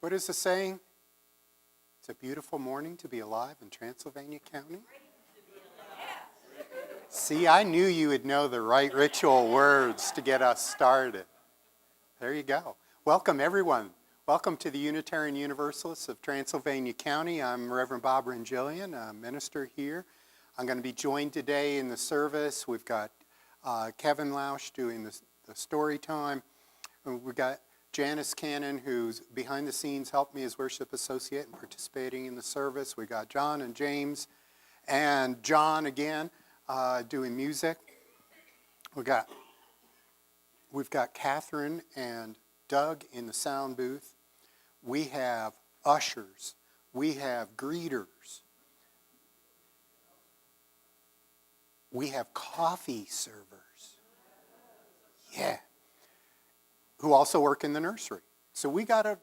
What is the saying? It's a beautiful morning to be alive in Transylvania County. See, I knew you would know the right ritual words to get us started. There you go. Welcome, everyone. Welcome to the Unitarian Universalists of Transylvania County. I'm Reverend Bob Renjilian, a minister here. I'm going to be joined today in the service. We've got Kevin Lausch doing the story time. We've got Janice Cannon, who's behind the scenes, helped me as worship associate and participating in the service. We got John and James and John again doing music. We've got Catherine and Doug in the sound booth. We have ushers. We have greeters. We have coffee servers. Yeah. Who also work in the nursery. So we've got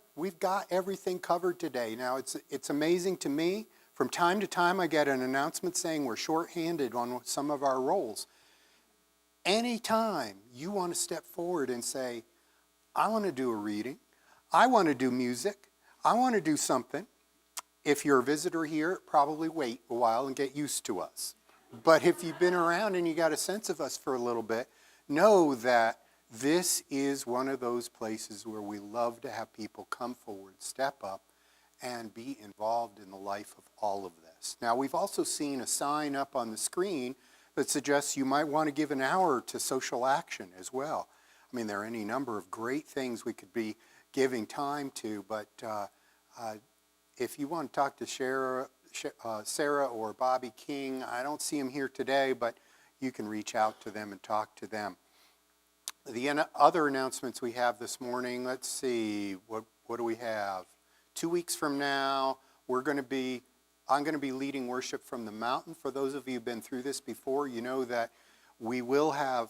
everything covered today. Now it's amazing to me. From time to time I get an announcement saying we're shorthanded on some of our roles. Anytime you want to step forward and say, I want to do a reading, I want to do music, I want to do something. If you're a visitor here, probably wait a while and get used to us. But if you've been around and you got a sense of us for a little bit, know that this is one of those places where we love to have people come forward, step up, and be involved in the life of all of this. Now, we've also seen a sign up on the screen that suggests you might want to give an hour to social action as well. I mean, there are any number of great things we could be giving time to, but if you want to talk to Sarah or Bobby King, I don't see them here today, but you can reach out to them and talk to them. The other announcements we have this morning, let's see, what do we have? 2 weeks from now, I'm going to be leading worship from the mountain. For those of you who've been through this before, you know that we will have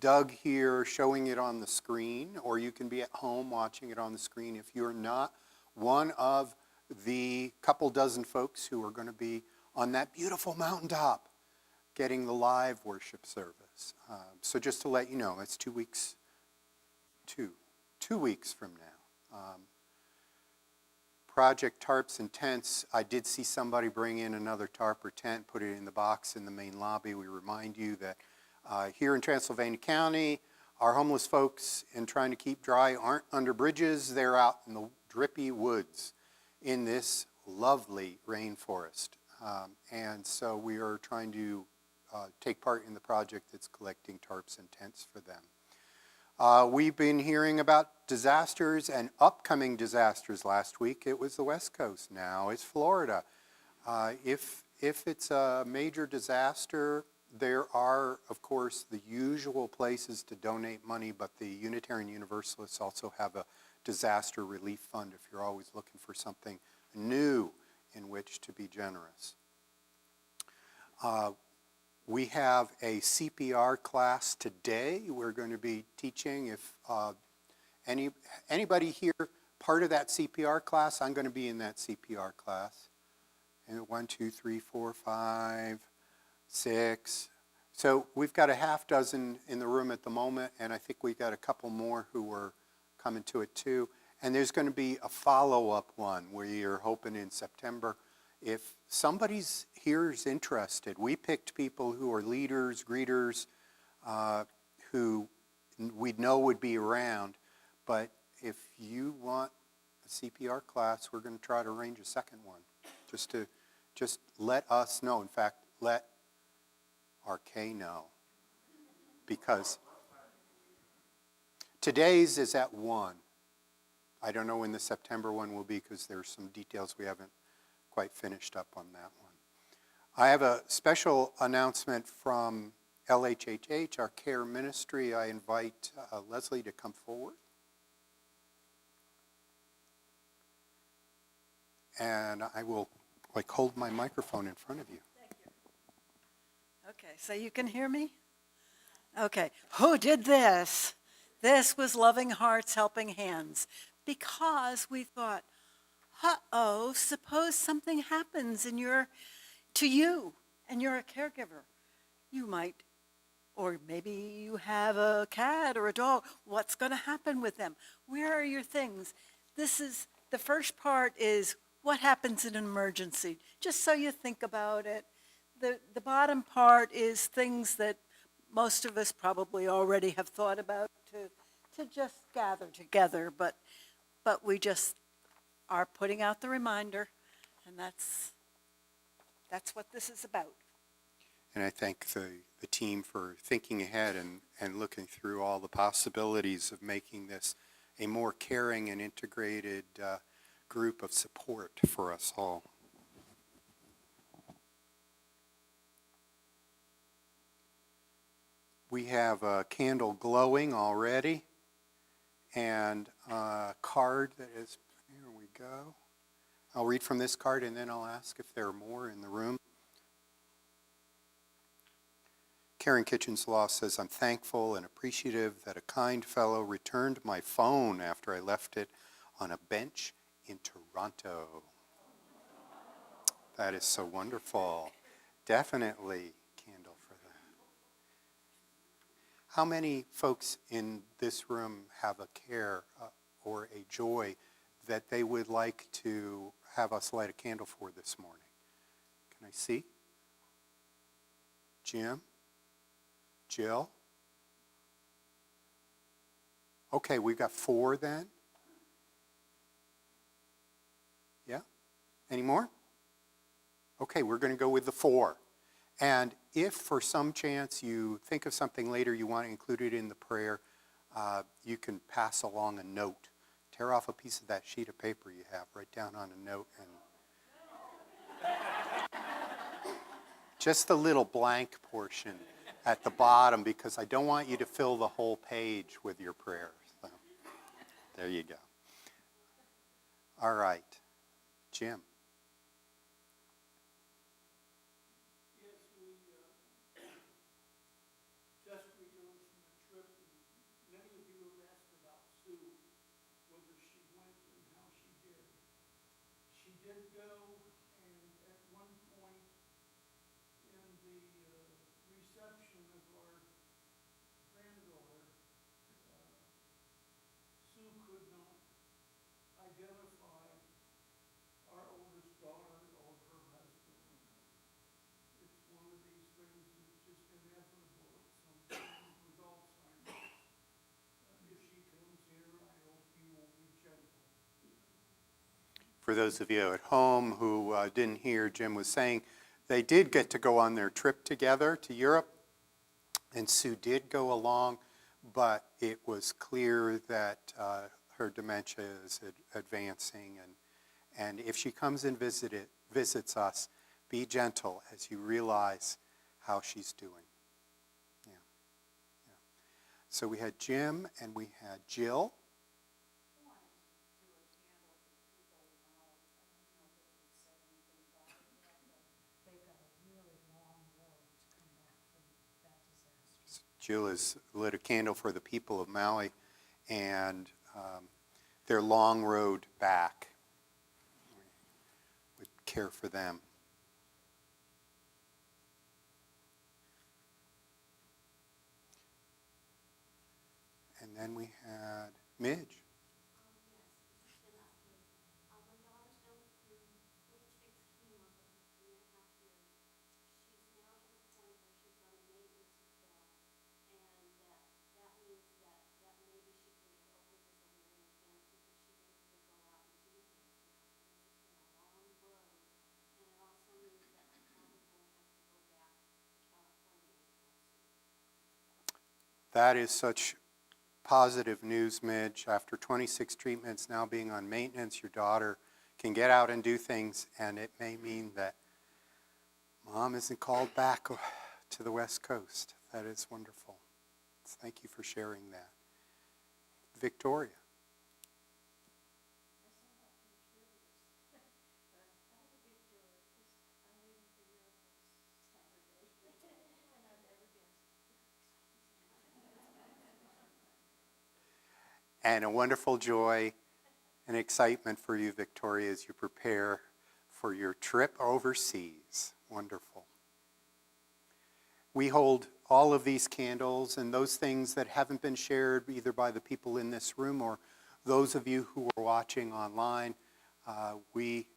Doug here showing it on the screen, or you can be at home watching it on the screen if you're not one of the couple dozen folks who are going to be on that beautiful mountaintop getting the live worship service. So just to let you know, it's 2 weeks, two weeks from now. Project Tarps and Tents, I did see somebody bring in another tarp or tent, put it in the box in the main lobby. We remind you that here in Transylvania County, our homeless folks, in trying to keep dry, aren't under bridges. They're out in the drippy woods in this lovely rainforest. And so we are trying to take part in the project that's collecting tarps and tents for them. We've been hearing about disasters and upcoming disasters. Last week it was the West Coast. Now it's Florida. If it's a major disaster, there are, of course, the usual places to donate money, but the Unitarian Universalists also have a disaster relief fund if you're always looking for something new in which to be generous. We have a CPR class today. We're going to be teaching. If anybody here part of that CPR class, I'm going to be in that CPR class. And 1, 2, 3, 4, 5, 6. So we've got a half dozen in the room at the moment, and I think we've got a couple more who are coming to it too. And there's going to be a follow-up one where you're hoping in September. If somebody's here is interested, we picked people who are leaders, greeters, who we'd know would be around. But if you want a CPR class, we're going to try to arrange a second one. Just let us know. In fact, let RK know. Because today's is at 1. I don't know when the September one will be because there's some details we haven't quite finished up on that one. I have a special announcement from LHHH, our care ministry. I invite Leslie to come forward. And I will hold my microphone in front of you. Thank you. Okay, so you can hear me? Okay, who did this? This was Loving Hearts Helping Hands, because we thought, uh-oh, suppose something happens to you and you're a caregiver. You might, or maybe you have a cat or a dog. What's going to happen with them? Where are your things? the first part is what happens in an emergency, just so you think about it. The bottom part is things that most of us probably already have thought about to just gather together, but we just are putting out the reminder, and that's what this is about. And I thank the team for thinking ahead and looking through all the possibilities of making this a more caring and integrated group of support for us all. We have a candle glowing already and a card that is, here we go. I'll read from this card and then I'll ask if there are more in the room. Karen Kitchen's Law says, I'm thankful and appreciative that a kind fellow returned my phone after I left it on a bench in Toronto. That is so wonderful. Definitely candle for that. How many folks in this room have a care or a joy that they would like to have us light a candle for this morning? Can I see? Jim? Jill? Okay, we've got 4 then. Yeah? Any more? Okay, we're going to go with the 4. And if for some chance you think of something later you want included in the prayer, you can pass along a note. Tear off a piece of that sheet of paper you have, write down on a note, and just the little blank portion at the bottom, because I don't want you to fill the whole page with your prayers. So, there you go. All right. Jim. Yes, we just returned from a trip, and many of you have asked about Sue, whether she went and how she did. She did go, and at one point in the reception of our granddaughter, Sue could not identify our oldest daughter or her husband. It's one of these things that's just inevitable at some point with Alzheimer's. If she comes here, I hope you will be gentle. For those of you at home who didn't hear, Jim was saying they did get to go on their trip together to Europe, and Sue did go along, but it was clear that her dementia is advancing, and if she comes and visits us, be gentle as you realize how she's doing. Yeah. Yeah. So we had Jim and we had Jill. Jill has lit a candle for the people of Maui and their long road back. We care for them. And then we had Midge. That is such positive news, Midge. After 26 treatments, now being on maintenance, your daughter can get out and do things, and it may mean that Mom isn't called back to the West Coast. That is wonderful. Thank you for sharing that. Victoria. And a wonderful joy and excitement for you, Victoria, as you prepare for your trip overseas. Wonderful. We hold all of these candles and those things that haven't been shared either by the people in this room or those of you who are watching online, we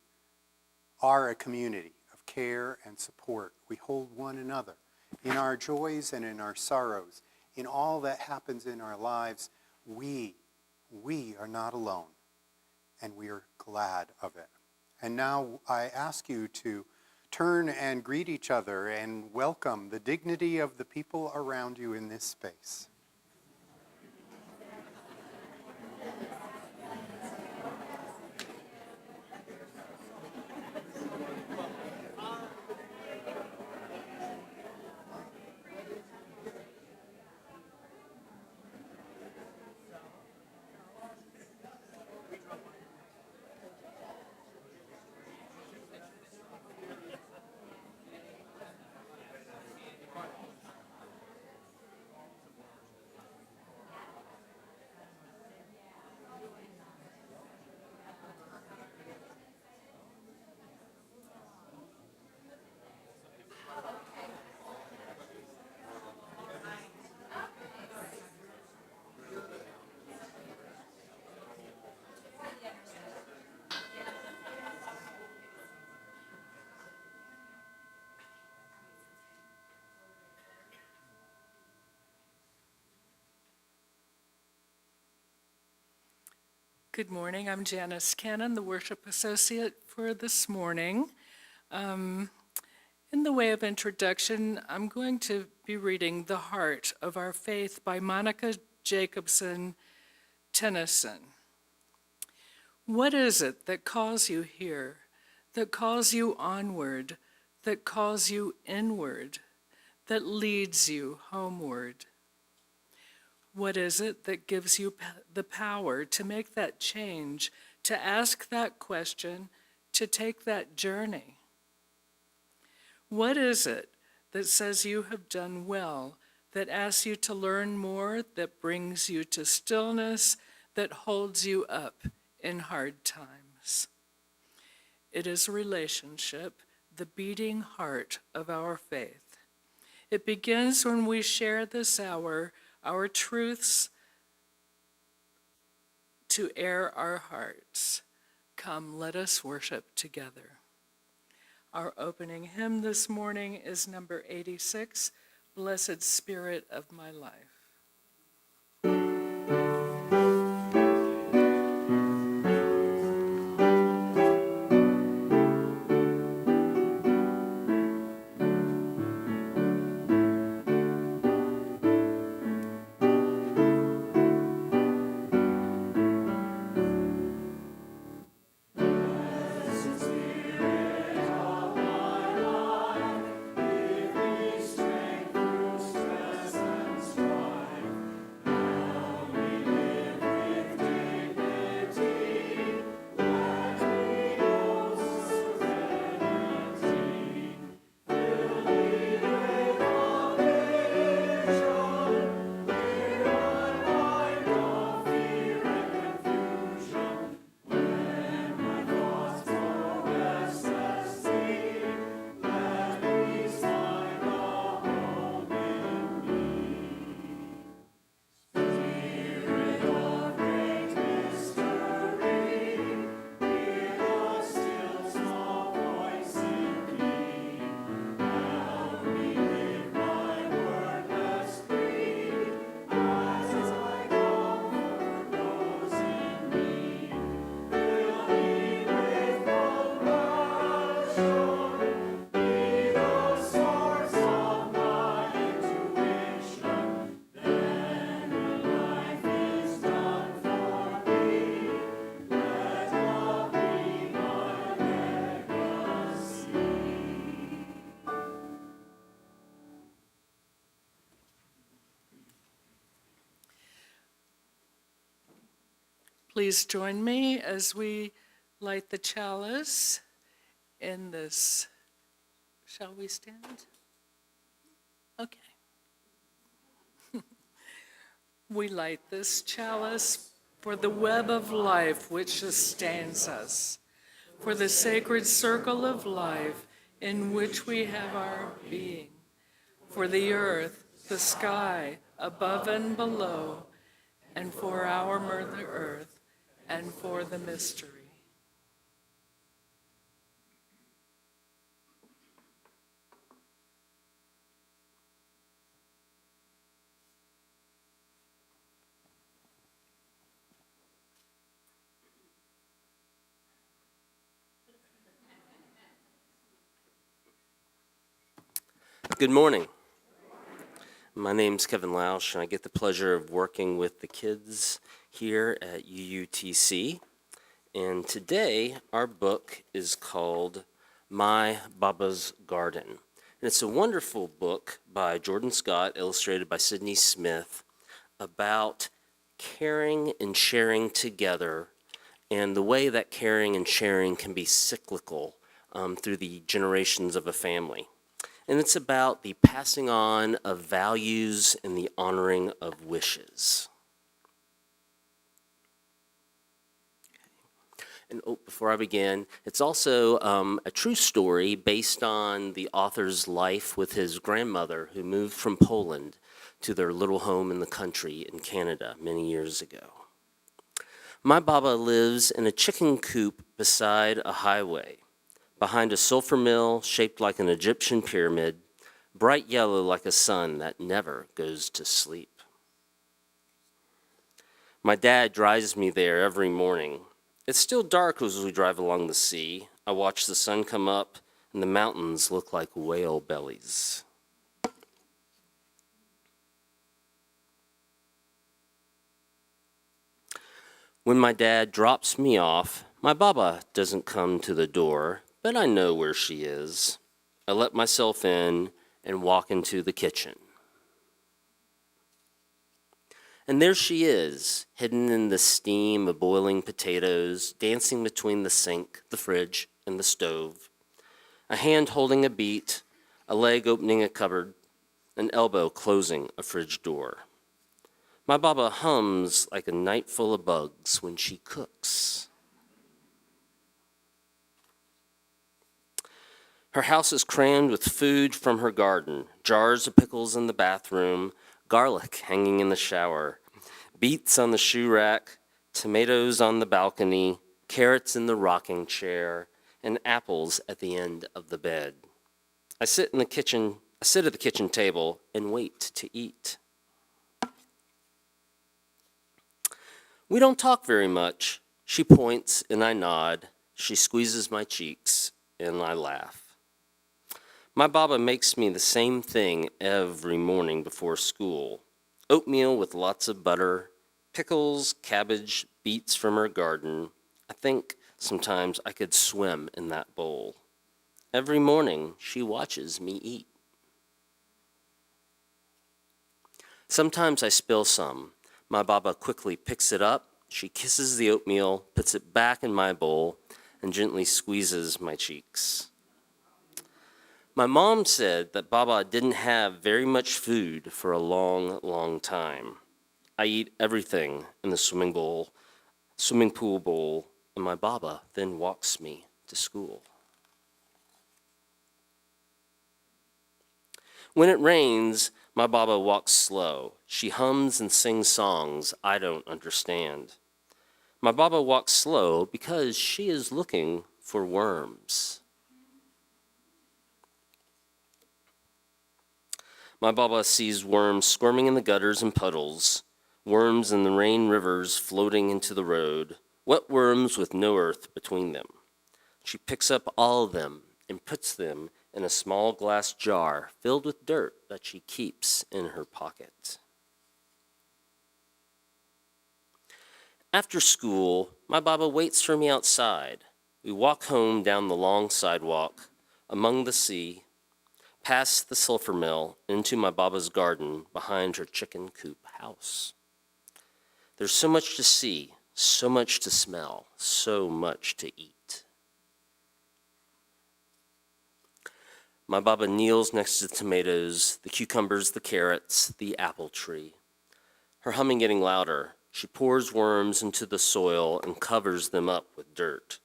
are a community of care and support. We hold one another in our joys and in our sorrows. In all that happens in our lives, we are not alone, and we are glad of it. And now I ask you to turn and greet each other and welcome the dignity of the people around you in this space. Good morning. I'm Janice Cannon, the worship associate for this morning. In the way of introduction, I'm going to be reading The Heart of Our Faith by Monica Jacobson Tennyson. What is it that calls you here, that calls you onward, that calls you inward, that leads you homeward? What is it that gives you the power to make that change, to ask that question, to take that journey? What is it that says you have done well, that asks you to learn more, that brings you to stillness, that holds you up in hard times? It is a relationship, the beating heart of our faith. It begins when we share this hour, our truths to air our hearts. Come, let us worship together. Our opening hymn this morning is number 86, Blessed Spirit of My Life. Please join me as we light the chalice in this. Shall we stand? Okay. We light this chalice for the web of life which sustains us, for the sacred circle of life in which we have our being, for the earth, the sky, above and below, and for our mother earth, and for the mystery. Good morning. My name's Kevin Lausch, and I get the pleasure of working with the kids here at UUTC. And today, our book is called My Baba's Garden. And it's a wonderful book by Jordan Scott, illustrated by Sydney Smith, about caring and sharing together, and the way that caring and sharing can be cyclical through the generations of a family. And it's about the passing on of values and the honoring of wishes. And before I begin, it's also a true story based on the author's life with his grandmother, who moved from Poland to their little home in the country in Canada many years ago. My Baba lives in a chicken coop beside a highway, behind a sulfur mill shaped like an Egyptian pyramid, bright yellow like a sun that never goes to sleep. My dad drives me there every morning. It's still dark as we drive along the sea. I watch the sun come up, and the mountains look like whale bellies. When my dad drops me off, my Baba doesn't come to the door, but I know where she is. I let myself in and walk into the kitchen. And there she is, hidden in the steam of boiling potatoes, dancing between the sink, the fridge, and the stove. A hand holding a beet, a leg opening a cupboard, an elbow closing a fridge door. My Baba hums like a night full of bugs when she cooks. Her house is crammed with food from her garden, jars of pickles in the bathroom, garlic hanging in the shower, beets on the shoe rack, tomatoes on the balcony, carrots in the rocking chair, and apples at the end of the bed. I sit at the kitchen table and wait to eat. We don't talk very much. She points and I nod. She squeezes my cheeks and I laugh. My Baba makes me the same thing every morning before school. Oatmeal with lots of butter, pickles, cabbage, beets from her garden. I think sometimes I could swim in that bowl. Every morning, she watches me eat. Sometimes I spill some. My Baba quickly picks it up. She kisses the oatmeal, puts it back in my bowl, and gently squeezes my cheeks. My mom said that Baba didn't have very much food for a long, long time. I eat everything in the swimming pool bowl, and my Baba then walks me to school. When it rains, my Baba walks slow. She hums and sings songs I don't understand. My Baba walks slow because she is looking for worms. My Baba sees worms squirming in the gutters and puddles, worms in the rain rivers floating into the road, wet worms with no earth between them. She picks up all of them and puts them in a small glass jar filled with dirt that she keeps in her pocket. After school, my Baba waits for me outside. We walk home down the long sidewalk, among the sea, past the sulfur mill, into my Baba's garden behind her chicken coop house. There's so much to see, so much to smell, so much to eat. My Baba kneels next to the tomatoes, the cucumbers, the carrots, the apple tree. Her humming getting louder, she pours worms into the soil and covers them up with dirt.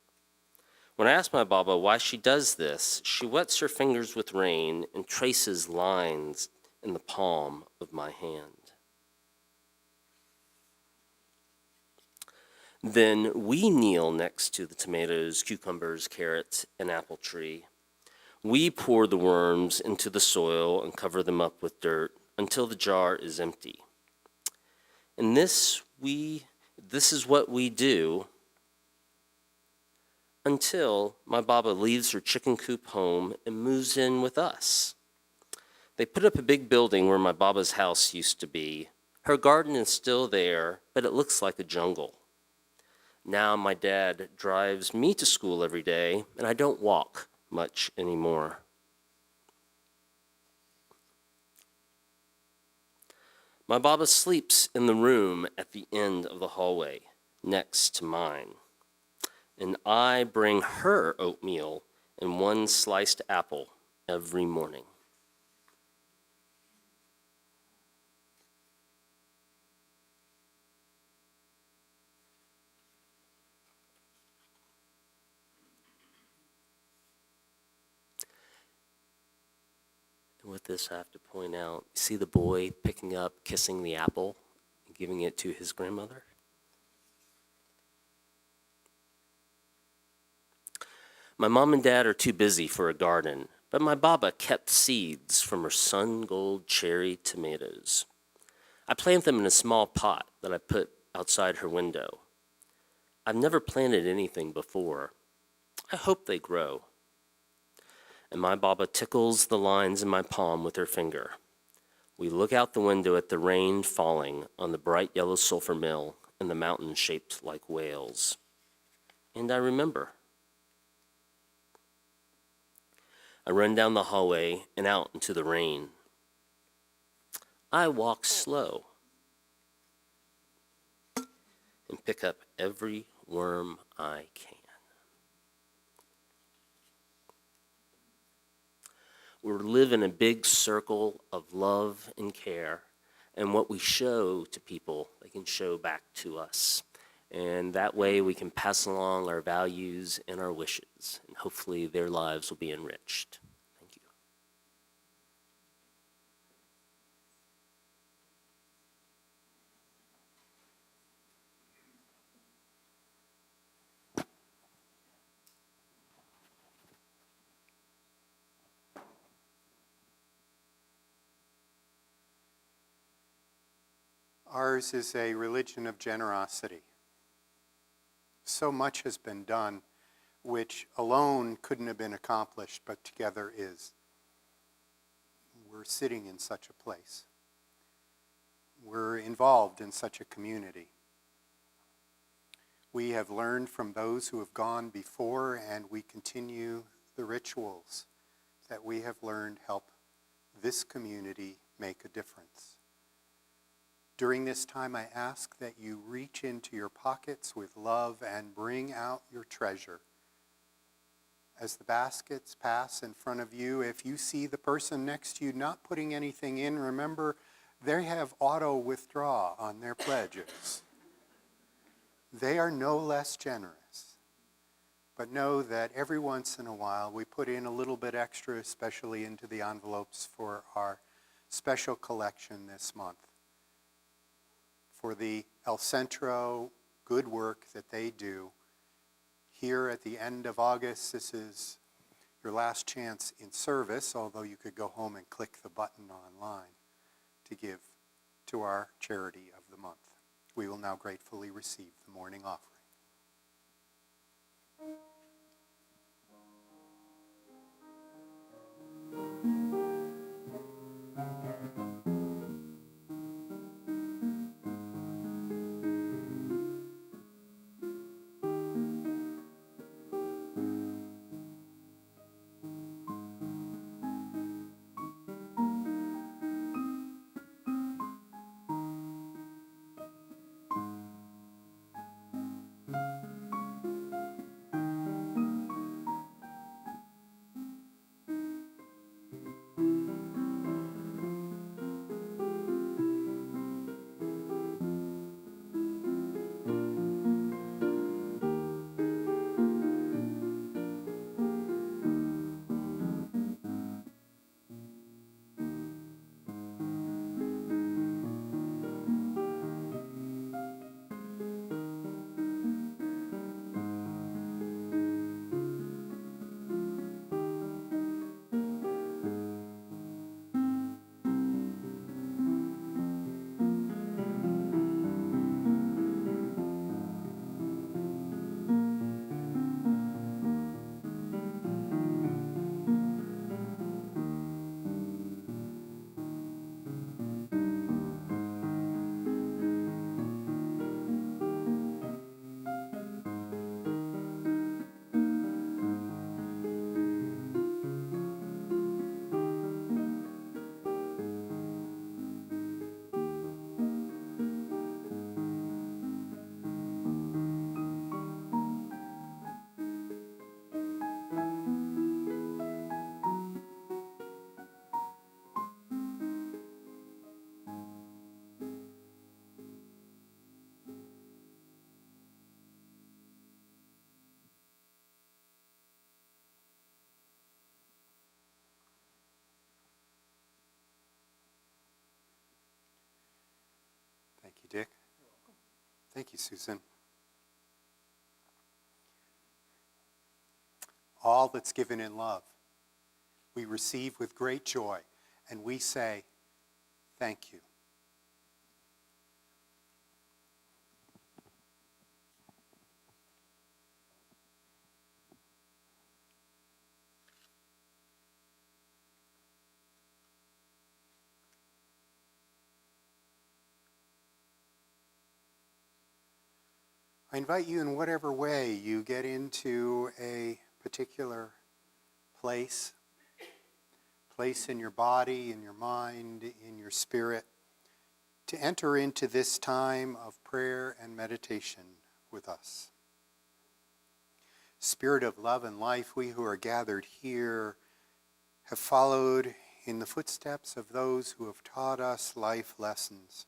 When I ask my Baba why she does this, she wets her fingers with rain and traces lines in the palm of my hand. Then we kneel next to the tomatoes, cucumbers, carrots, and apple tree. We pour the worms into the soil and cover them up with dirt until the jar is empty. And this is what we do until my Baba leaves her chicken coop home and moves in with us. They put up a big building where my Baba's house used to be. Her garden is still there, but it looks like a jungle. Now my dad drives me to school every day, and I don't walk much anymore. My Baba sleeps in the room at the end of the hallway, next to mine. And I bring her oatmeal and one sliced apple every morning. And with this, I have to point out, see the boy picking up, kissing the apple, and giving it to his grandmother? My mom and dad are too busy for a garden, but my Baba kept seeds from her sun gold cherry tomatoes. I planted them in a small pot that I put outside her window. I've never planted anything before. I hope they grow. And my Baba tickles the lines in my palm with her finger. We look out the window at the rain falling on the bright yellow sulfur mill and the mountains shaped like whales. And I remember. I run down the hallway and out into the rain. I walk slow and pick up every worm I can. We live in a big circle of love and care, and what we show to people, they can show back to us. And that way we can pass along our values and our wishes, and hopefully their lives will be enriched. Thank you. Ours is a religion of generosity. So much has been done which alone couldn't have been accomplished, but together is. We're sitting in such a place. We're involved in such a community. We have learned from those who have gone before, and we continue the rituals that we have learned help this community make a difference. During this time, I ask that you reach into your pockets with love and bring out your treasure. As the baskets pass in front of you, if you see the person next to you not putting anything in, remember they have auto withdraw on their pledges. They are no less generous. But know that every once in a while we put in a little bit extra, especially into the envelopes for our special collection this month. For the El Centro good work that they do. Here at the end of August, this is your last chance in service, although you could go home and click the button online to give to our charity of the month. We will now gratefully receive the morning offering. Thank you, Susan. All that's given in love, we receive with great joy, and we say, thank you. I invite you in whatever way you get into a particular place in your body, in your mind, in your spirit, to enter into this time of prayer and meditation with us. Spirit of love and life, we who are gathered here have followed in the footsteps of those who have taught us life lessons,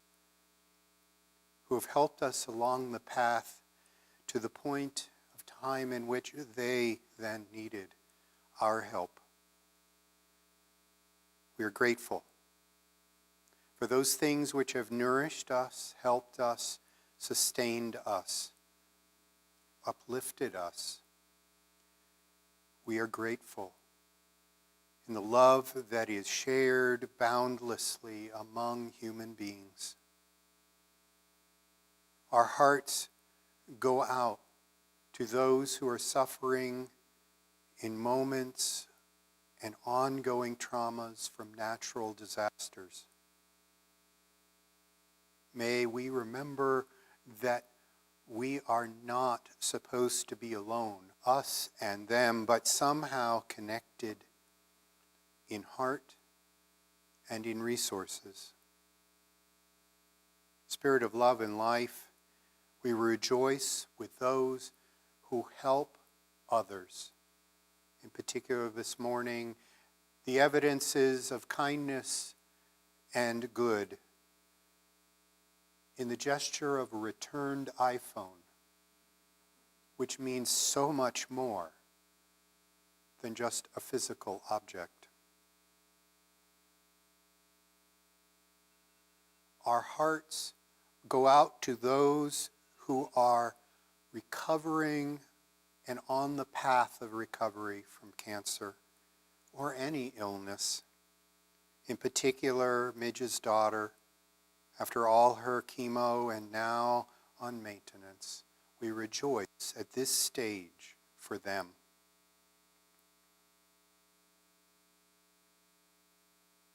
who have helped us along the path to the point of time in which they then needed our help. We are grateful for those things which have nourished us, helped us, sustained us, uplifted us. We are grateful in the love that is shared boundlessly among human beings. Our hearts go out to those who are suffering in moments and ongoing traumas from natural disasters. May we remember that we are not supposed to be alone, us and them, but somehow connected in heart and in resources. Spirit of love and life, we rejoice with those who help others. In particular this morning, the evidences of kindness and good in the gesture of a returned iPhone, which means so much more than just a physical object. Our hearts go out to those who are recovering and on the path of recovery from cancer or any illness. In particular, Midge's daughter, after all her chemo and now on maintenance, we rejoice at this stage for them.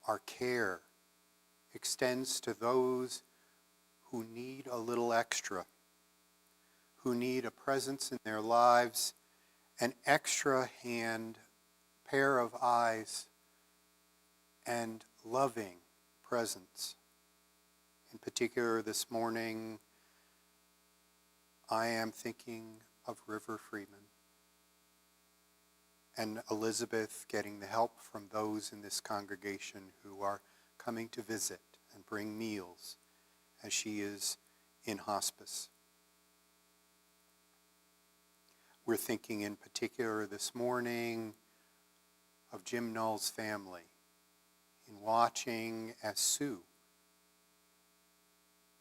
Our care extends to those who need a little extra, who need a presence in their lives, an extra hand, pair of eyes, and loving presence. In particular, this morning, I am thinking of River Freeman and Elizabeth getting the help from those in this congregation who are coming to visit and bring meals as she is in hospice. We're thinking in particular this morning of Jim Null's family in watching as Sue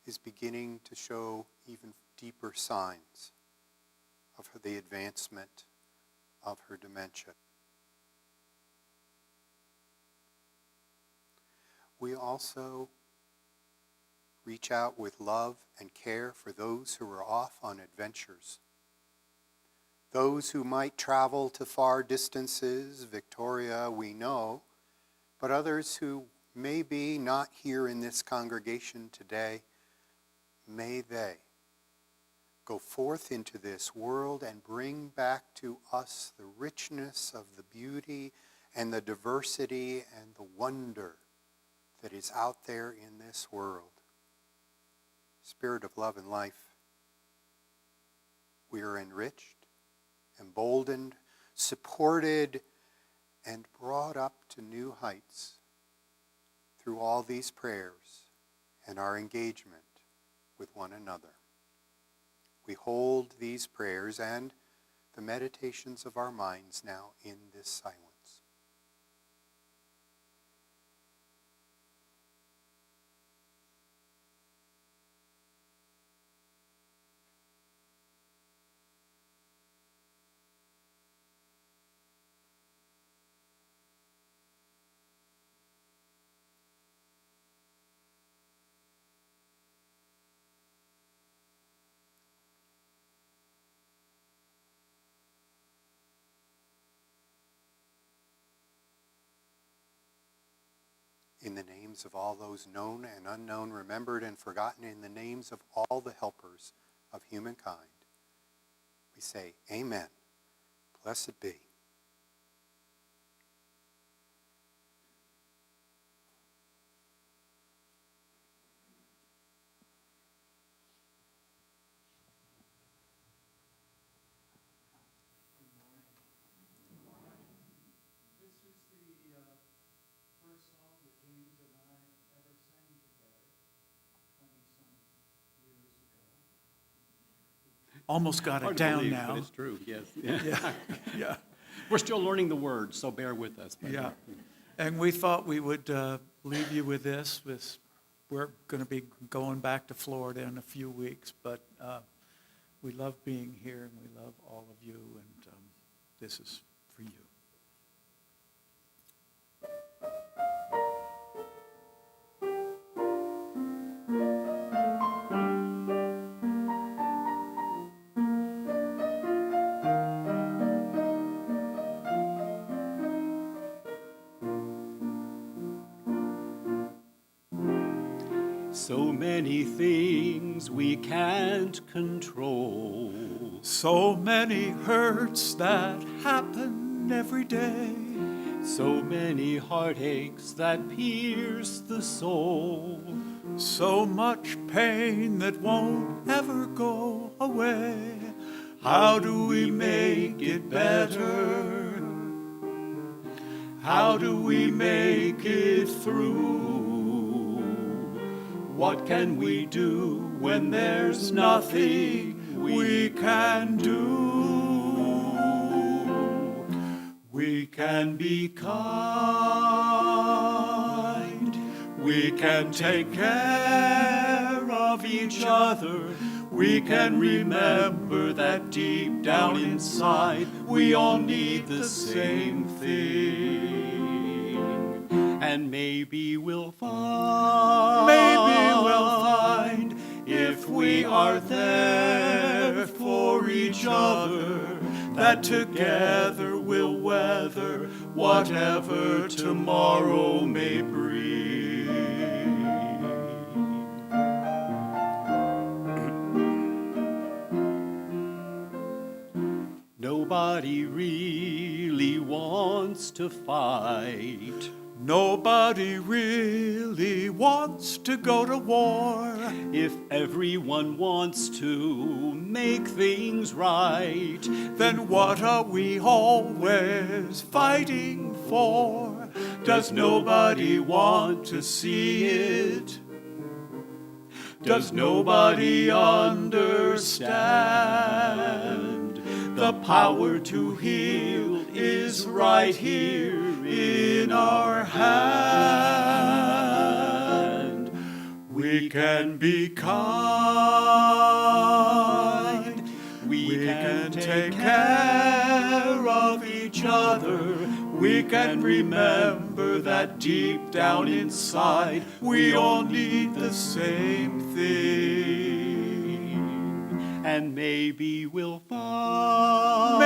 is beginning to show even deeper signs of the advancement of her dementia. We also reach out with love and care for those who are off on adventures. Those who might travel to far distances, Victoria, we know, but others who may be not here in this congregation today, may they go forth into this world and bring back to us the richness of the beauty and the diversity and the wonder that is out there in this world. Spirit of love and life, we are enriched, emboldened, supported, and brought up to new heights through all these prayers and our engagement with one another. We hold these prayers and the meditations of our minds now in this silence. in the names of all those known and unknown, remembered and forgotten, in the names of all the helpers of humankind, we say, Amen. Blessed be. This is the first song that James and I ever sang together 20-some years ago. Almost got it Hard to down believe, now. but it's true, yes. Yeah, yeah, We're still learning the words, so bear with us. but- yeah. And we thought we would leave you with this. We're going to be going back to Florida in a few weeks, but we love being here and we love all of you, and this is for you. So many things we can't control. So many hurts that happen every day. So many heartaches that pierce the soul. So much pain that won't ever go away. How do we make it better? How do we make it through? What can we do when there's nothing we can do? We can be kind. We can take care of each other. We can remember that deep down inside we all need the same thing. And maybe we'll find if we are there for each other, that together we'll weather whatever tomorrow may bring. Nobody really wants to fight. Nobody really wants to go to war. If everyone wants to make things right, Then what are we always fighting for? Does nobody want to see it? Does nobody understand? The power to heal is right here in our hand. We can be kind. We can take care of each other. We can remember that deep down inside we all need the same thing. and maybe we'll find.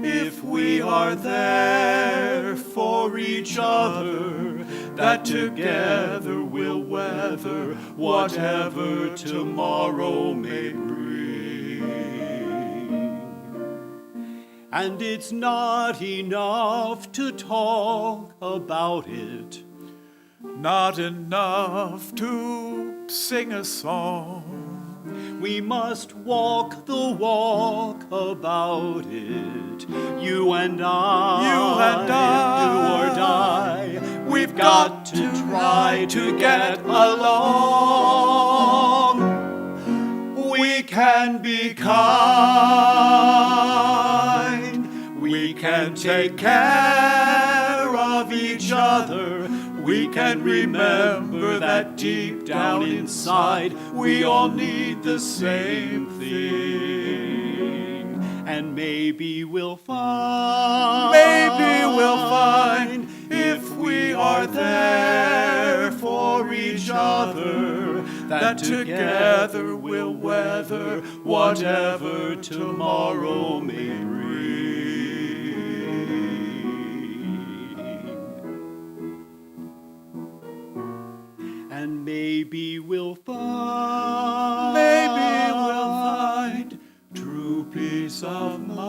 If we are there for each other, that together we'll weather whatever tomorrow may bring. And it's not enough to talk about it. Not enough to sing a song. We must walk the walk about it. You and I, do or die. We've got to try to get along. We can be kind. We can take care of each other. We can remember that deep down inside we all need the same thing. And maybe we'll find. If we are there for each other, that together we'll weather whatever tomorrow may bring. maybe we'll find true peace of mind.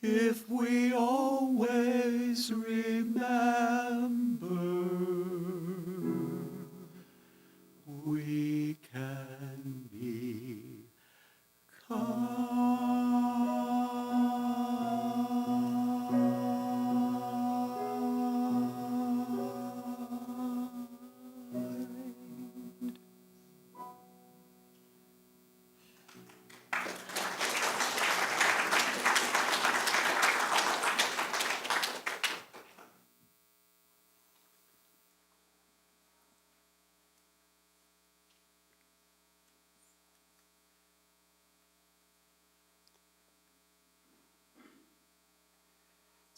If we always remember, we can be kind.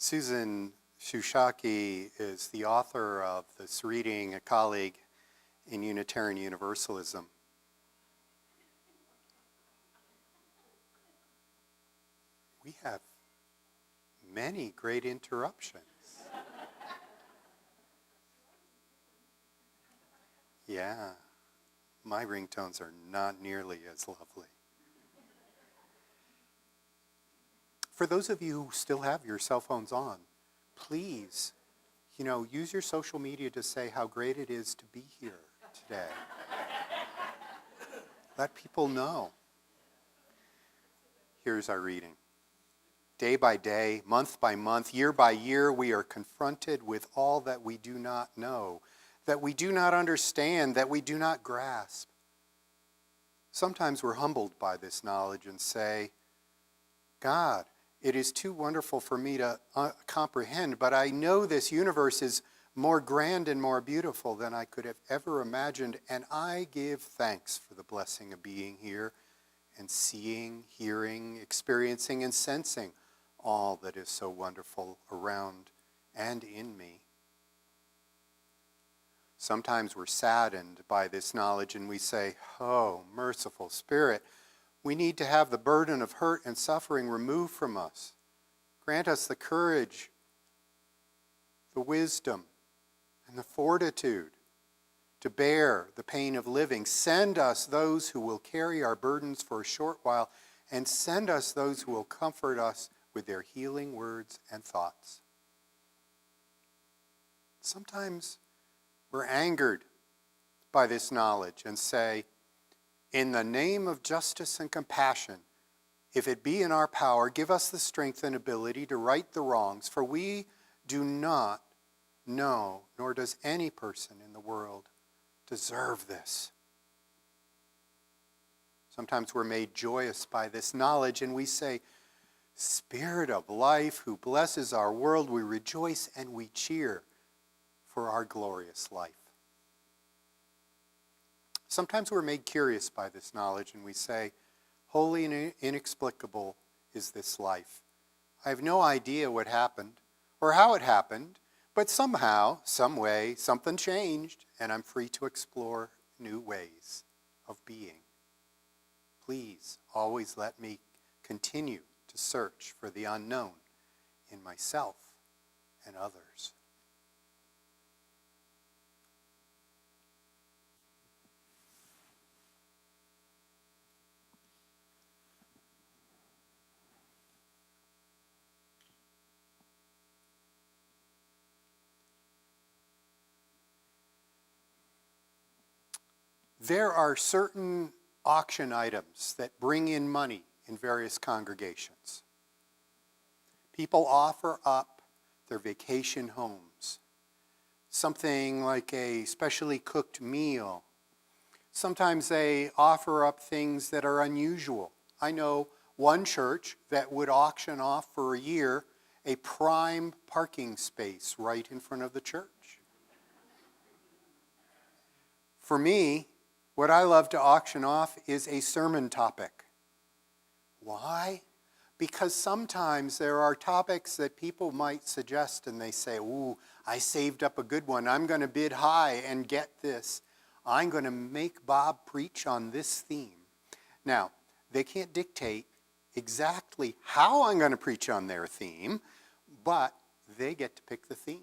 Susan Shushaki is the author of this reading, a colleague in Unitarian Universalism. We have many great interruptions. Yeah, my ringtones are not nearly as lovely. For those of you who still have your cell phones on, please, use your social media to say how great it is to be here today. Let people know. Here's our reading. Day by day, month by month, year by year, we are confronted with all that we do not know, that we do not understand, that we do not grasp. Sometimes we're humbled by this knowledge and say, God, it is too wonderful for me to comprehend, but I know this universe is more grand and more beautiful than I could have ever imagined, and I give thanks for the blessing of being here and seeing, hearing, experiencing, and sensing all that is so wonderful around and in me. Sometimes we're saddened by this knowledge and we say, oh, merciful Spirit, we need to have the burden of hurt and suffering removed from us. Grant us the courage, the wisdom, and the fortitude to bear the pain of living. Send us those who will carry our burdens for a short while, and send us those who will comfort us with their healing words and thoughts. Sometimes we're angered by this knowledge and say, in the name of justice and compassion, if it be in our power, give us the strength and ability to right the wrongs, for we do not know, nor does any person in the world deserve this. Sometimes we're made joyous by this knowledge and we say, Spirit of life, who blesses our world, we rejoice and we cheer for our glorious life. Sometimes we're made curious by this knowledge and we say, holy and inexplicable is this life. I have no idea what happened or how it happened, but somehow, some way, something changed and I'm free to explore new ways of being. Please always let me continue to search for the unknown in myself and others. There are certain auction items that bring in money in various congregations. People offer up their vacation homes, something like a specially cooked meal. Sometimes they offer up things that are unusual. I know one church that would auction off for a year a prime parking space right in front of the church. For me, what I love to auction off is a sermon topic. Why? Because sometimes there are topics that people might suggest and they say, ooh, I saved up a good one. I'm going to bid high and get this. I'm going to make Bob preach on this theme. Now, they can't dictate exactly how I'm going to preach on their theme, but they get to pick the theme.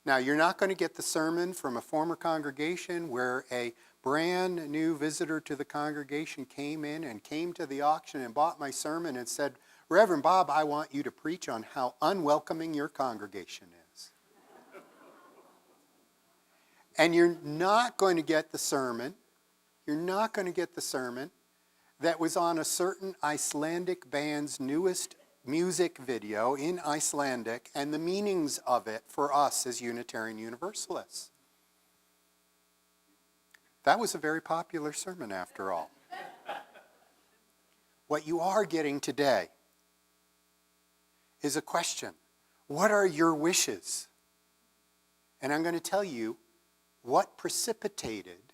Now, you're not going to get the sermon from a former congregation where a brand new visitor to the congregation came in and came to the auction and bought my sermon and said, Reverend Bob, I want you to preach on how unwelcoming your congregation is. And you're not going to get the sermon, that was on a certain Icelandic band's newest music video in Icelandic and the meanings of it for us as Unitarian Universalists. That was a very popular sermon after all. What you are getting today is a question. What are your wishes? And I'm going to tell you what precipitated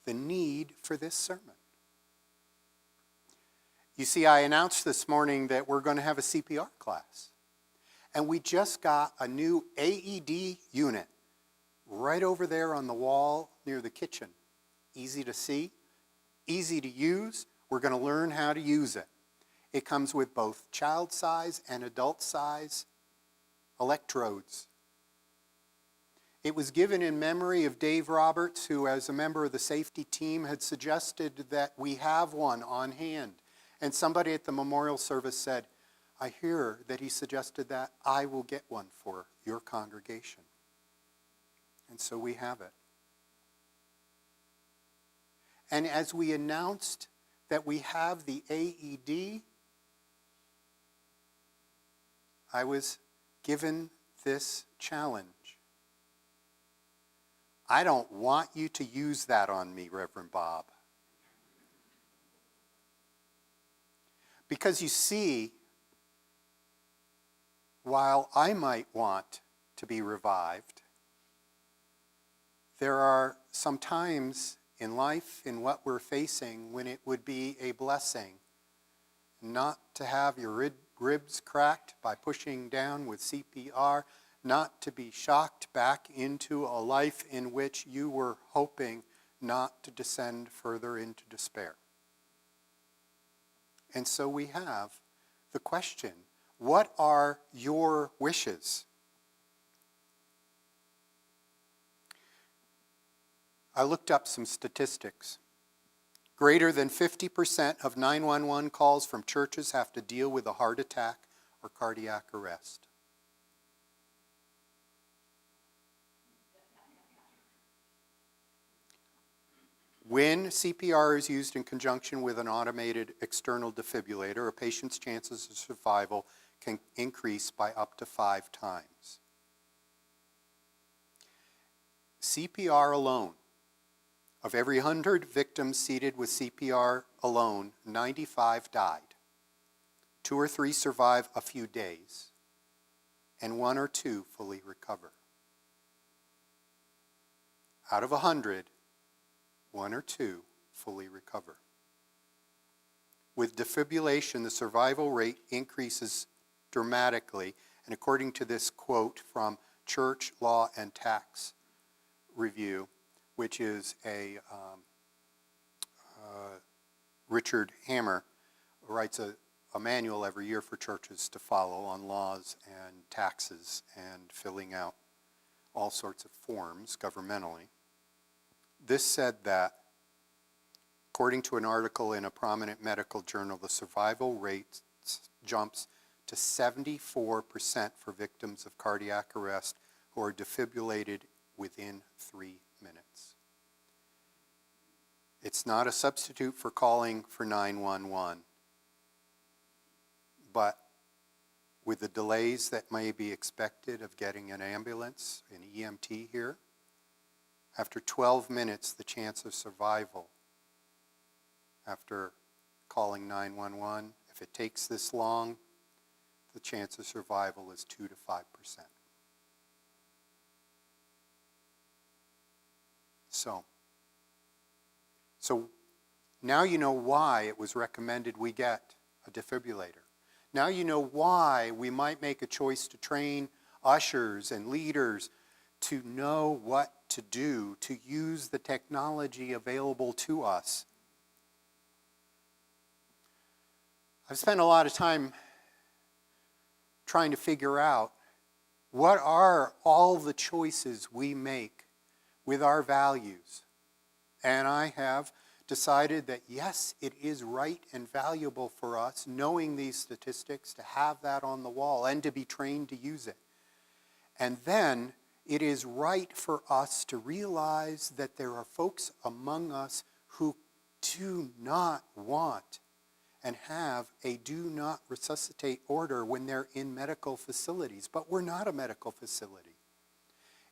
the need for this sermon. You see, I announced this morning that we're going to have a CPR class. And we just got a new AED unit right over there on the wall near the kitchen. Easy to see, easy to use. We're going to learn how to use it. It comes with both child size and adult size electrodes. It was given in memory of Dave Roberts, who as a member of the safety team had suggested that we have one on hand. And somebody at the memorial service said, I hear that he suggested that. I will get one for your congregation. And so we have it. And as we announced that we have the AED, I was given this challenge. I don't want you to use that on me, Reverend Bob. Because you see, while I might want to be revived, there are some times in life, in what we're facing, when it would be a blessing not to have your ribs cracked by pushing down with CPR, not to be shocked back into a life in which you were hoping not to descend further into despair. And so we have the question, what are your wishes? I looked up some statistics. Greater than 50% of 911 calls from churches have to deal with a heart attack or cardiac arrest. When CPR is used in conjunction with an automated external defibrillator, a patient's chances of survival can increase by up to 5 times. CPR alone, of every 100 victims seated with CPR alone, 95 died. 2 or 3 survive a few days, and 1 or 2 fully recover. Out of 100, 1 or 2 fully recover. With defibrillation, the survival rate increases dramatically, and according to this quote from Church, Law, and Tax Review, which is a Richard Hammer writes a manual every year for churches to follow on laws and taxes and filling out all sorts of forms governmentally. This said that, according to an article in a prominent medical journal, the survival rate jumps to 74% for victims of cardiac arrest who are defibrillated within 3 minutes. It's not a substitute for calling for 911, but with the delays that may be expected of getting an ambulance, an EMT here, after 12 minutes, the chance of survival after calling 911, if it takes this long, the chance of survival is 2 to 5%. So now you know why it was recommended we get a defibrillator. Now you know why we might make a choice to train ushers and leaders to know what to do, to use the technology available to us. I've spent a lot of time trying to figure out What are all the choices we make with our values? And I have decided that yes, it is right and valuable for us, knowing these statistics, to have that on the wall and to be trained to use it. And then it is right for us to realize that there are folks among us who do not want and have a do not resuscitate order when they're in medical facilities. But we're not a medical facility.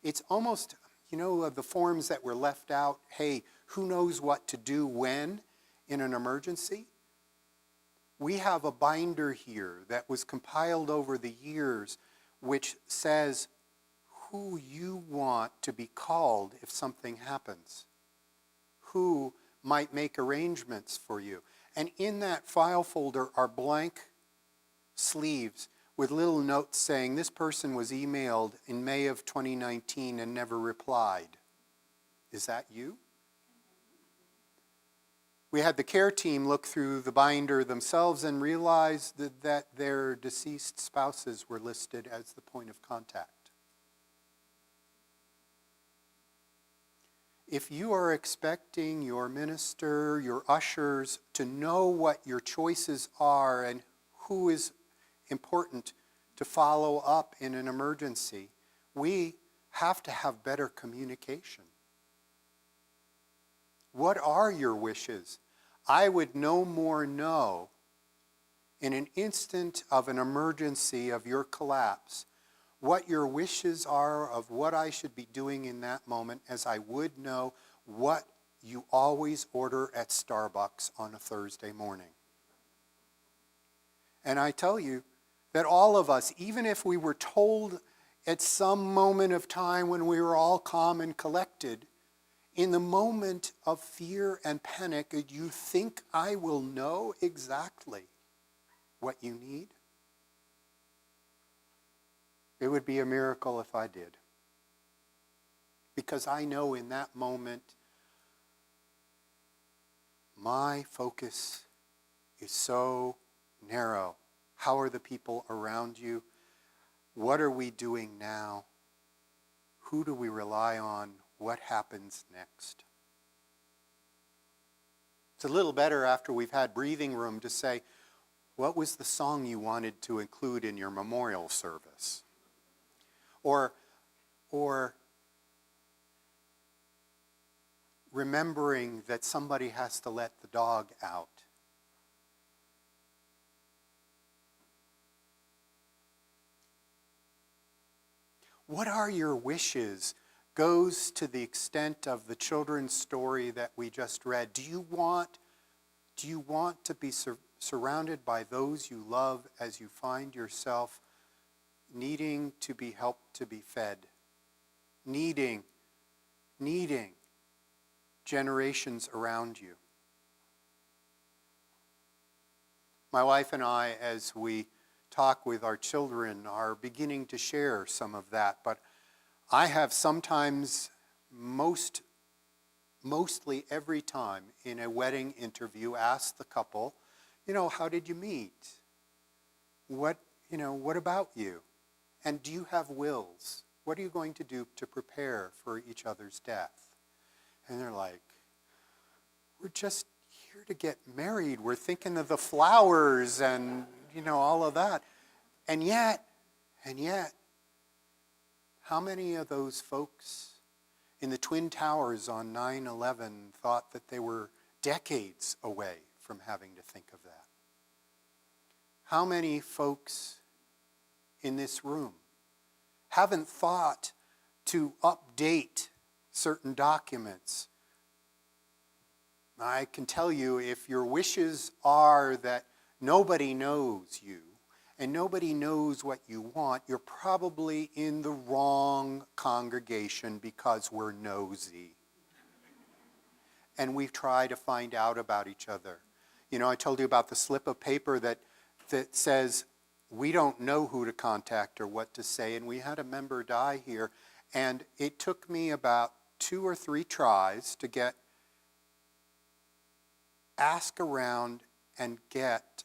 It's almost, the forms that were left out, hey, who knows what to do when in an emergency? We have a binder here that was compiled over the years which says who you want to be called if something happens, who might make arrangements for you. And in that file folder are blank sleeves with little notes saying this person was emailed in May of 2019 and never replied. Is that you? We had the care team look through the binder themselves and realize that their deceased spouses were listed as the point of contact. If you are expecting your minister, your ushers to know what your choices are and who is important to follow up in an emergency, we have to have better communication. What are your wishes? I would no more know in an instant of an emergency of your collapse what your wishes are of what I should be doing in that moment as I would know what you always order at Starbucks on a Thursday morning. And I tell you that all of us, even if we were told at some moment of time when we were all calm and collected, in the moment of fear and panic, you think I will know exactly what you need? It would be a miracle if I did. Because I know in that moment, my focus is so narrow. How are the people around you? What are we doing now? Who do we rely on? What happens next? It's a little better after we've had breathing room to say, what was the song you wanted to include in your memorial service? Or remembering that somebody has to let the dog out. What are your wishes goes to the extent of the children's story that we just read. Do you want to be surrounded by those you love as you find yourself needing to be helped to be fed, needing generations around you? My wife and I, as we talk with our children, are beginning to share some of that, but I have sometimes, mostly every time in a wedding interview, asked the couple, how did you meet? What about you? And do you have wills? What are you going to do to prepare for each other's death? And they're like, we're just here to get married. We're thinking of the flowers and, all of that. And yet, how many of those folks in the Twin Towers on 9/11 thought that they were decades away from having to think of that? How many folks in this room haven't thought to update certain documents? I can tell you, if your wishes are that nobody knows you and nobody knows what you want, you're probably in the wrong congregation because we're nosy. And we try to find out about each other. I told you about the slip of paper that says, we don't know who to contact or what to say, and we had a member die here, and it took me about 2 or 3 tries to ask around and get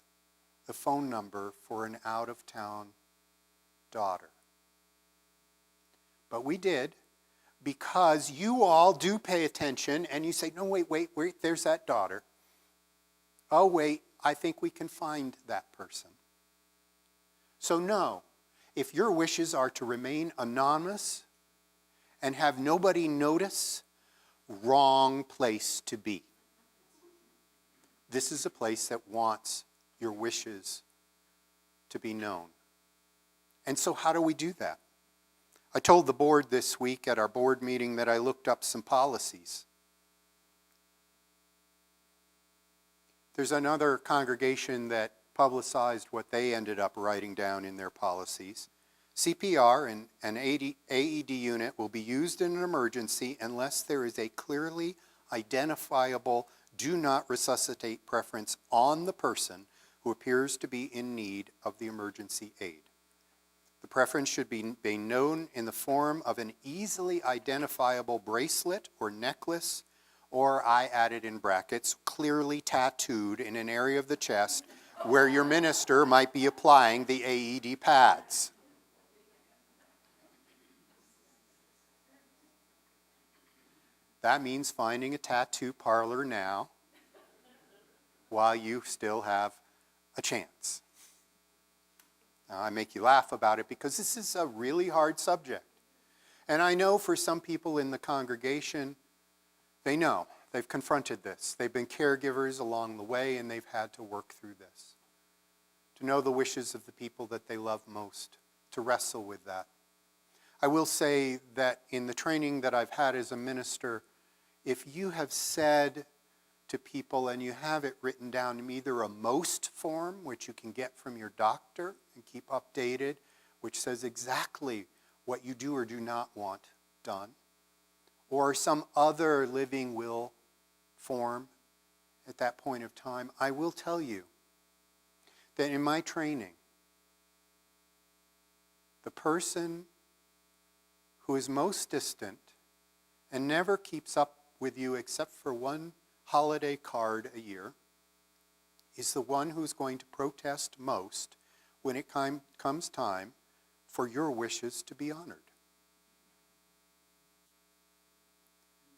the phone number for an out-of-town daughter. but we did, because you all do pay attention and you say, no, wait, there's that daughter. Oh, wait, I think we can find that person. So no, if your wishes are to remain anonymous and have nobody notice, wrong place to be. This is a place that wants your wishes to be known. And so how do we do that? I told the board this week at our board meeting that I looked up some policies. There's another congregation that publicized what they ended up writing down in their policies. CPR and an AED unit will be used in an emergency unless there is a clearly identifiable do not resuscitate preference on the person who appears to be in need of the emergency aid. The preference should be known in the form of an easily identifiable bracelet or necklace, or I added in brackets, clearly tattooed in an area of the chest where your minister might be applying the AED pads. That means finding a tattoo parlor now while you still have a chance. Now, I make you laugh about it because this is a really hard subject. And I know for some people in the congregation, they know. They've confronted this. They've been caregivers along the way, and they've had to work through this. To know the wishes of the people that they love most, to wrestle with that. I will say that in the training that I've had as a minister, if you have said to people and you have it written down in either a most form, which you can get from your doctor and keep updated, which says exactly what you do or do not want done, or some other living will form at that point of time, I will tell you that in my training, the person who is most distant and never keeps up with you except for one holiday card a year is the one who's going to protest most when it comes time for your wishes to be honored.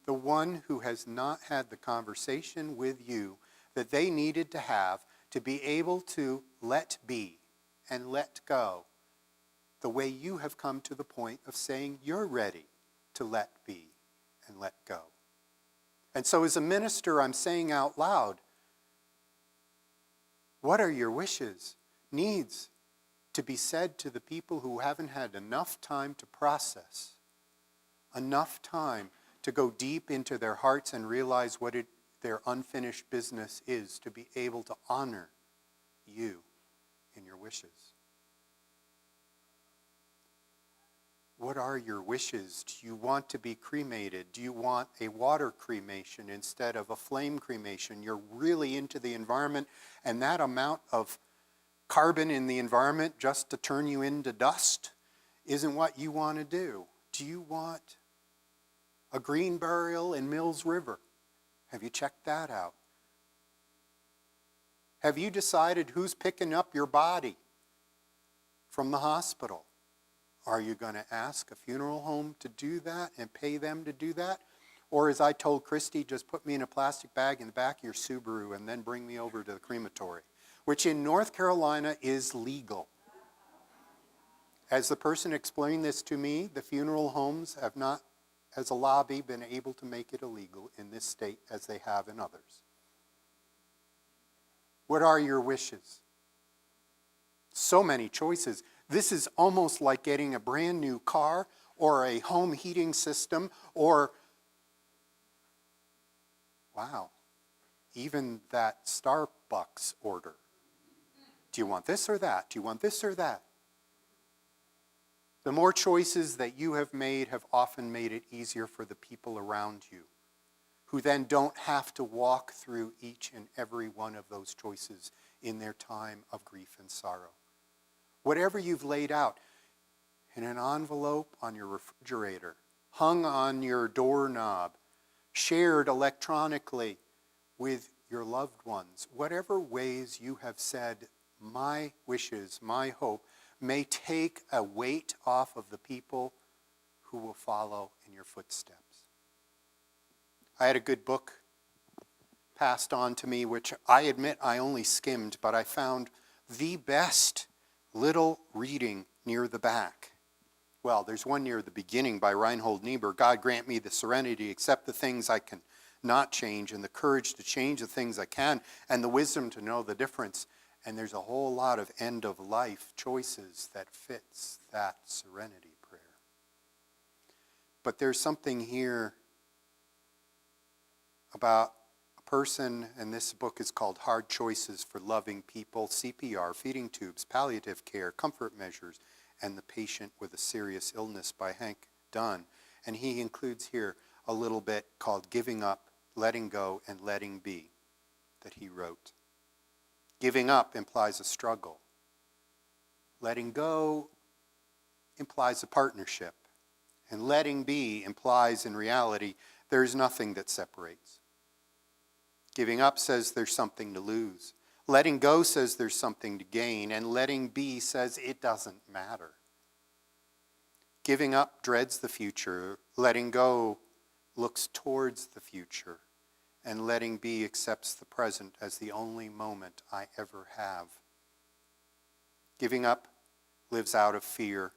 The one who has not had the conversation with you that they needed to have to be able to let be and let go the way you have come to the point of saying you're ready to let be and let go. And so as a minister, I'm saying out loud, what are your wishes, needs to be said to the people who haven't had enough time to process, enough time to go deep into their hearts and realize what their unfinished business is, to be able to honor you in your wishes? What are your wishes? Do you want to be cremated? Do you want a water cremation instead of a flame cremation? You're really into the environment, and that amount of carbon in the environment just to turn you into dust isn't what you want to do. Do you want a green burial in Mills River? Have you checked that out? Have you decided who's picking up your body from the hospital? Are you going to ask a funeral home to do that and pay them to do that? Or as I told Christy, just put me in a plastic bag in the back of your Subaru and then bring me over to the crematory, which in North Carolina is legal. As the person explained this to me, the funeral homes have not, as a lobby, been able to make it illegal in this state as they have in others. What are your wishes? So many choices. This is almost like getting a brand new car or a home heating system or, wow, even that Starbucks order. Do you want this or that? Do you want this or that? The more choices that you have made have often made it easier for the people around you, who then don't have to walk through each and every one of those choices in their time of grief and sorrow. Whatever you've laid out in an envelope on your refrigerator, hung on your doorknob, shared electronically with your loved ones, whatever ways you have said, my wishes, my hope, may take a weight off of the people who will follow in your footsteps. I had a good book passed on to me, which I admit I only skimmed, but I found the best little reading near the back. Well, there's one near the beginning by Reinhold Niebuhr. God grant me the serenity to accept the things I can not change, and the courage to change the things I can, and the wisdom to know the difference. And there's a whole lot of end-of-life choices that fits that serenity prayer. But there's something here about a person, and this book is called Hard Choices for Loving People, CPR, Feeding Tubes, Palliative Care, Comfort Measures, and the Patient with a Serious Illness by Hank Dunn. And he includes here a little bit called Giving Up, Letting Go, and Letting Be that he wrote. Giving up implies a struggle. Letting go implies a partnership. And letting be implies, in reality, there's nothing that separates. Giving up says there's something to lose. Letting go says there's something to gain. And letting be says it doesn't matter. Giving up dreads the future. Letting go looks towards the future. And letting be accepts the present as the only moment I ever have. Giving up lives out of fear.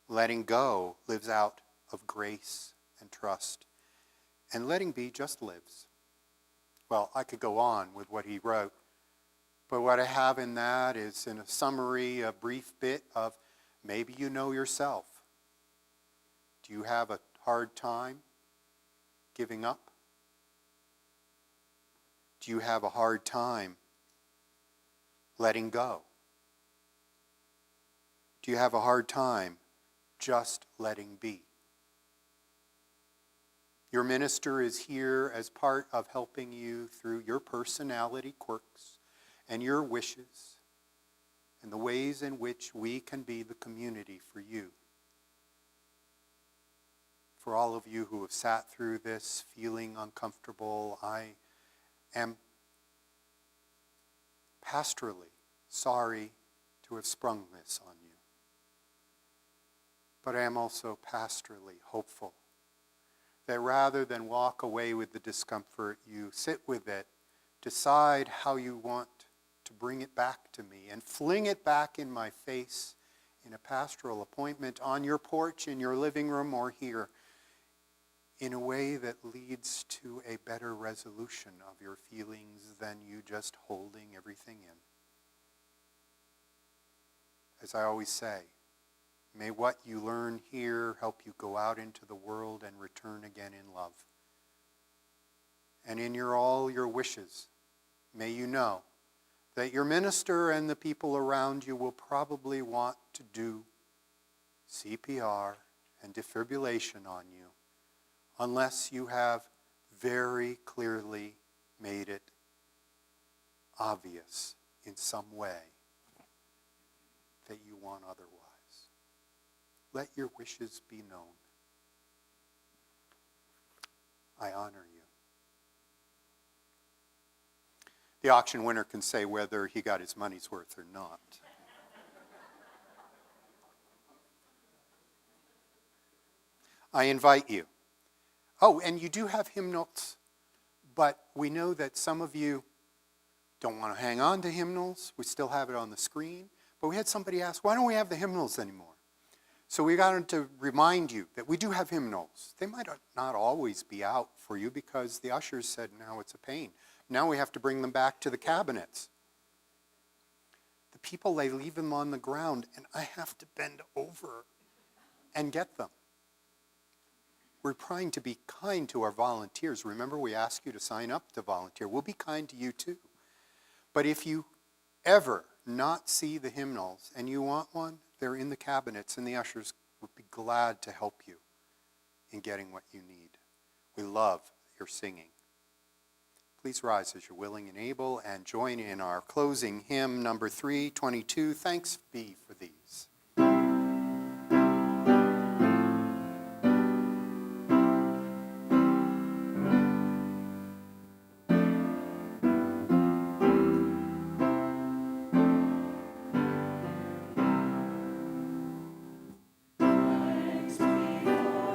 Letting go lives out of grace and trust. And letting be just lives. Well, I could go on with what he wrote, but what I have in that is, in a summary, a brief bit of maybe you know yourself. Do you have a hard time giving up? Do you have a hard time letting go? Do you have a hard time just letting be? Your minister is here as part of helping you through your personality quirks and your wishes and the ways in which we can be the community for you. For all of you who have sat through this feeling uncomfortable, I am pastorally sorry to have sprung this on you. But I am also pastorally hopeful that rather than walk away with the discomfort, you sit with it, decide how you want to bring it back to me, and fling it back in my face in a pastoral appointment, on your porch, in your living room, or here, in a way that leads to a better resolution of your feelings than you just holding everything in. As I always say, may what you learn here help you go out into the world and return again in love. And in all your wishes, may you know that your minister and the people around you will probably want to do CPR and defibrillation on you unless you have very clearly made it obvious in some way that you want otherwise. Let your wishes be known. I honor you. The auction winner can say whether he got his money's worth or not. I invite you. Oh, and you do have hymnals, but we know that some of you don't want to hang on to hymnals. We still have it on the screen. But we had somebody ask, why don't we have the hymnals anymore? So we got to remind you that we do have hymnals. They might not always be out for you because the ushers said now it's a pain. Now we have to bring them back to the cabinets. The people, they leave them on the ground, and I have to bend over and get them. We're trying to be kind to our volunteers. Remember, we ask you to sign up to volunteer. We'll be kind to you too. But if you ever not see the hymnals and you want one, they're in the cabinets, and the ushers would be glad to help you in getting what you need. We love your singing. Please rise as you're willing and able and join in our closing hymn, number 322, Thanks Be for These. Thanks be for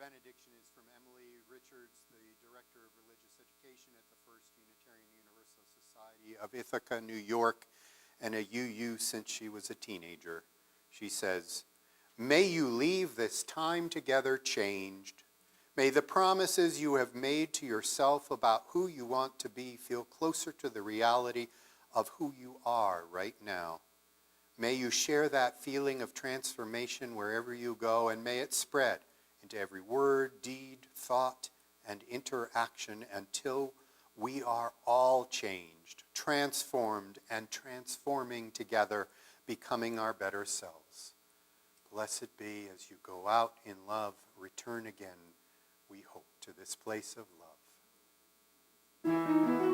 benediction is from Emily Richards, the Director of Religious Education at the First Unitarian Universal Society of Ithaca, New York, and a UU since she was a teenager. She says, "May you leave this time together changed. May the promises you have made to yourself about who you want to be feel closer to the reality of who you are right now. May you share that feeling of transformation wherever you go, and may it spread into every word, deed, thought, and interaction until we are all changed, transformed, and transforming together, becoming our better selves. Blessed be as you go out in love, return again, we hope, to this place of love."